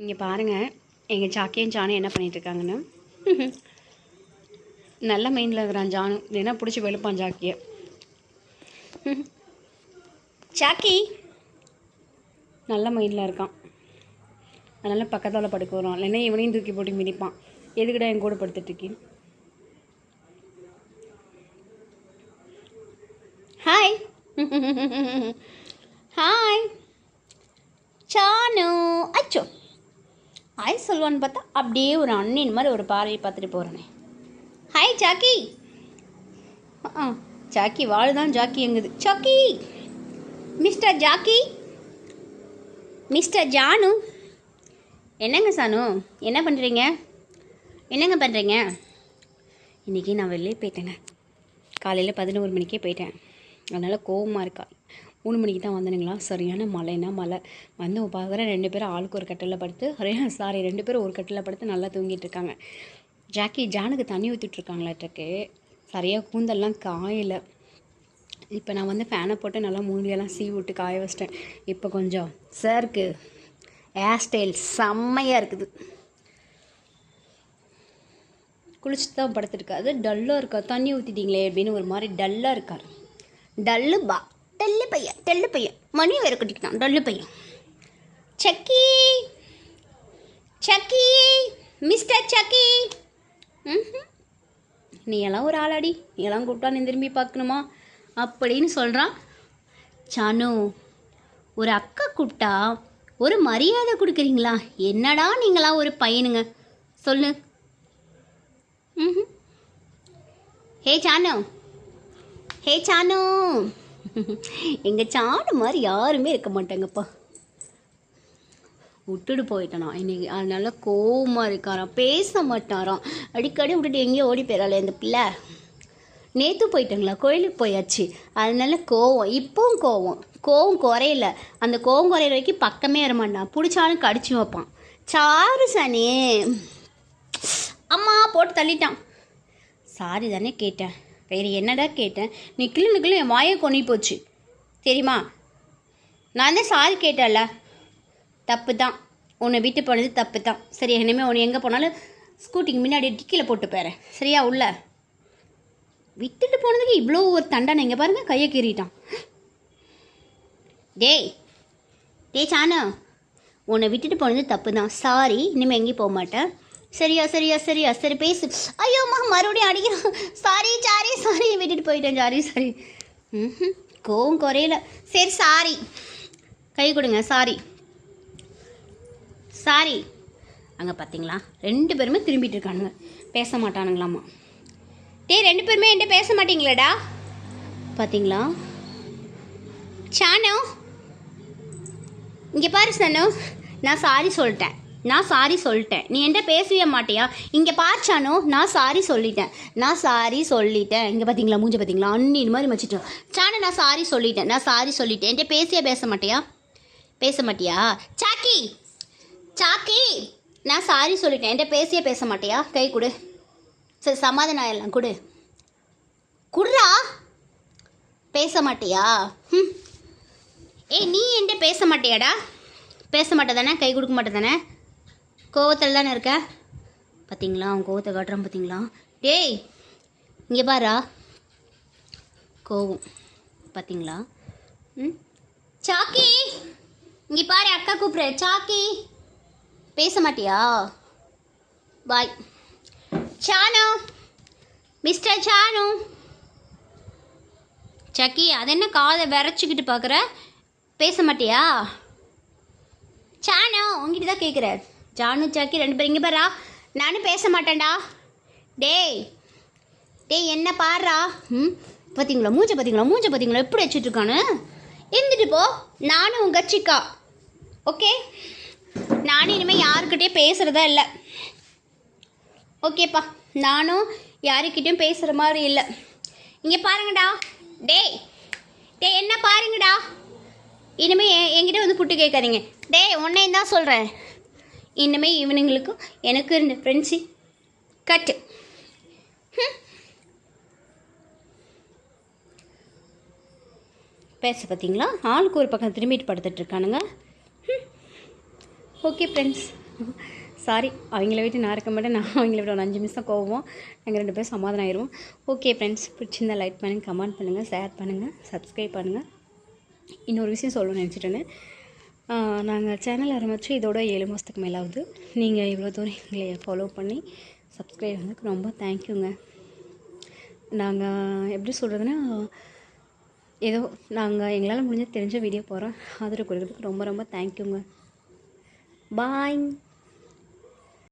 இங்கே பாருங்கள், எங்கள் சாக்கியும் ஜானும் என்ன பண்ணிகிட்ருக்காங்கன்னு. நல்ல மைண்டில் இருக்கிறான் ஜானு, ஏன்னா பிடிச்சி வெளுப்பான் ஜாக்கியை. சாக்கி நல்ல மைண்டில் இருக்கான், அதனால் பக்கத்தால் படுக்க வரும், இல்லைன்னா இவனையும் தூக்கி போட்டு மிதிப்பான். எதுக்கிட்ட என் கூட படுத்துட்ருக்கேன். Hi hi Chanu. அச்சோ ஹாய் சொல்லுவான்னு பார்த்தா அப்படியே ஒரு அண்ணின் மாதிரி ஒரு பார்வையை பார்த்துட்டு போகிறேனே. Hi Jackie. ஜாக்கி வாழுதான் ஜாக்கி எங்குது. சாக்கி மிஸ்டர் ஜாக்கி, மிஸ்டர் ஜானு. என்னங்க சானு, என்ன பண்ணுறீங்க? என்னங்க பண்ணுறீங்க? இன்றைக்கி நான் வெளியே போயிட்டேங்க. காலையில் 11 மணிக்கே போயிட்டேன். அதனால் கோவமாக இருக்கா. 3 மணிக்கு தான் வந்தனுங்களா, சரியான மழைன்னா மழை வந்து பார்க்குறேன். 2 பேரும் ஆளுக்கு ஒரு கட்டில் படுத்து, 2 பேரும் ஒரு கட்டில் படுத்து நல்லா தூங்கிட்டு இருக்காங்க. ஜாக்கி ஜானுக்கு தண்ணி ஊற்றிட்டுருக்காங்களாட்டுருக்கு. சரியாக கூந்தல்லாம் காயலை. இப்போ நான் வந்து ஃபேனை போட்டு நல்லா மூலியெல்லாம் சீவி விட்டு காய வச்சிட்டேன். இப்போ கொஞ்சம் சாருக்கு ஹேர் ஸ்டைல் செம்மையாக இருக்குது. குளிச்சுட்டு தான் படுத்துருக்கா. அது டல்லாக இருக்கா. தண்ணி ஊற்றிட்டீங்களே அப்படின்னு ஒரு மாதிரி டல்லாக இருக்கார். டல்லு பையன் மணி வேறு கட்டிக்கிட்டான். டல்லு பையன். சக்கி சக்கி மிஸ்டர் சக்கி. நீ எல்லாம் ஒரு ஆளாடி, நீ எல்லாம் கூப்பிட்டா நீ திரும்பி பார்க்கணுமா அப்படின்னு சொல்கிறான். சானு, ஒரு அக்கா கூப்பிட்டா ஒரு மரியாதை கொடுக்குறீங்களா? என்னடா நீங்களாம் ஒரு பையனுங்க சொல்லு. ஹே சானு, ஹே சானு. எங்கள் சானு மாதிரி யாருமே இருக்க மாட்டாங்கப்பா. விட்டுட்டு போயிட்டேனா இன்னைக்கு, அதனால கோவமாக இருக்காராம், பேச மாட்டாராம். அடிக்கடி விட்டுட்டு எங்கேயோ ஓடி போயிடல இந்த பிள்ளை. நேற்று போயிட்டாங்களா, கோயிலுக்கு போயாச்சு, அதனால கோவம். இப்போவும் கோவம் குறையல. அந்த கோவம் குறையிற வரைக்கும் பக்கமே வரமாட்டான். பிடிச்சாலும் கடிச்சு வைப்பான். சாரு சனி அம்மா போட்டு தள்ளிட்டான். சாரி தானே கேட்டேன், வேறு என்னடா கேட்டேன்? நீ கிளு என் வாயை கொண்டு போச்சு தெரியுமா? நான் தான் சாரி கேட்டேன்ல, தப்பு தான். உன்னை விட்டு போனது தப்பு தான். சரி, இனிமேல் உன்னை எங்கே போனாலும் ஸ்கூட்டிக்கு முன்னாடி டிக்கியில் போட்டு போகிறேன், சரியா? உள்ள விட்டுட்டு போனதுக்கு இவ்வளோ ஒரு தண்டனை. இங்கே பாருங்கள், கையை கீறிட்டான். டேய் சானு, உன்னை விட்டுட்டு போனது தப்பு தான். சாரி, இனிமேல் எங்கேயும் போக மாட்டேன், சரியா? சரி பேசு. ஐயோம்மா மறுபடியும் அடிக்கிறான். சாரி விட்டுட்டு போயிட்டேன். சாரி. கோவம் குறையல. சரி சாரி, கை கொடுங்க. சாரி. அங்கே பார்த்தீங்களா, 2 பேருமே திரும்பிட்டு இருக்கானுங்க, பேச மாட்டானுங்களாம்மா. 2 பேருமே என்கிட்ட பேச மாட்டீங்களாடா? பார்த்தீங்களா? சானு இங்கே பாரு. சானு, நான் சாரி சொல்லிட்டேன். நீ என்கிட்ட பேசவே மாட்டியா? இங்கே பார்ச்சானோ, நான் சாரி சொல்லிட்டேன். இங்கே பார்த்தீங்களா, மூஞ்ச பார்த்தீங்களா, அண்ணின் மாதிரி வச்சுட்டோம். சானு, நான் சாரி சொல்லிட்டேன். என்கிட்ட பேச மாட்டியா? சாக்கி நான் சாரி சொல்லிட்டேன். என்கிட்ட பேச மாட்டியா? கை கொடு. சரி, சமாதானம் ஆயிடலாம். குடுறா. பேச மாட்டியா? நீ என்கிட்ட பேச மாட்டியாடா? பேச மாட்டேதானே? கை கொடுக்க மாட்டேதானே? கோவத்தில் தானே இருக்க? பார்த்தீங்களா, அவன் கோவத்தை காட்டுறான். பார்த்தீங்களா? இங்கே பாரா, கோவம். பார்த்தீங்களா? சாக்கி இங்கே பாரு, அக்கா கூப்பிட்ற. சாக்கி பேச மாட்டியா? பாய். சானு, மிஸ்டர் சானு. சாக்கி, அது என்ன காதை விரைச்சிக்கிட்டு பார்க்குற? பேச மாட்டியா? சானு, உங்ககிட்ட தான் கேட்குற. ஜானு சாக்கி 2 பேரும் இங்கே பாரா. நானும் பேச மாட்டேன்டா. டேய் என்ன பாடுறா? பார்த்தீங்களா மூஞ்ச பார்த்தீங்களா எப்படி வச்சுட்ருக்கானு? இருந்துட்டு போ. நானும் உங்கள் சிக்கா, ஓகே? நானும் இனிமேல் யாருக்கிட்டே பேசுகிறதா இல்லை, ஓகேப்பா? நானும் யாருக்கிட்டையும் பேசுகிற மாதிரி இல்லை. இங்கே பாருங்கடா. டேய் என்ன பாருங்கடா. இனிமேல் என்கிட்ட வந்து புட்டு கேட்காதீங்க. உன்னையும் தான் சொல்கிறேன். இனிமேல் இவனுங்களுக்கும் எனக்கு இருந்த ஃப்ரெண்ட்ஸி கட்டு. பேச பார்த்தீங்களா, ஆளுக்கு ஒரு பக்கம் திரும்பிட்டு படுத்துட்ருக்கானுங்க. Okay friends. சாரி, அவங்கள விட்டு நான் இருக்க மாட்டேன். நான் அவங்கள விட்டு ஒரு 5 நிமிஷம் கோவம். நாங்கள் 2 பேரும் சமாதானம் ஆயிடுவோம். ஓகே ஃப்ரெண்ட்ஸ், பிடிச்சிருந்தா லைக் பண்ணுங்கள், கமெண்ட் பண்ணுங்கள், ஷேர் பண்ணுங்கள், சப்ஸ்கிரைப் பண்ணுங்கள். இன்னொரு விஷயம் சொல்லணும்னு நினச்சிட்டேன்னு, நாங்கள் சேனல் ஆரம்பித்து இதோட 7 மாதத்துக்கு மேலே ஆகுது. நீங்கள் இவ்வளோ தூரம் எங்களை ஃபாலோ பண்ணி சப்ஸ்கிரைப் பண்ணதுக்கு ரொம்ப தேங்க்யூங்க. நாங்கள் எப்படி சொல்கிறதுன்னா, ஏதோ நாங்கள் எங்களால் முடிஞ்ச தெரிஞ்ச வீடியோ போகிறோம். ஆதரவு கொடுக்குறதுக்கு ரொம்ப ரொம்ப தேங்க்யூங்க. பாய்.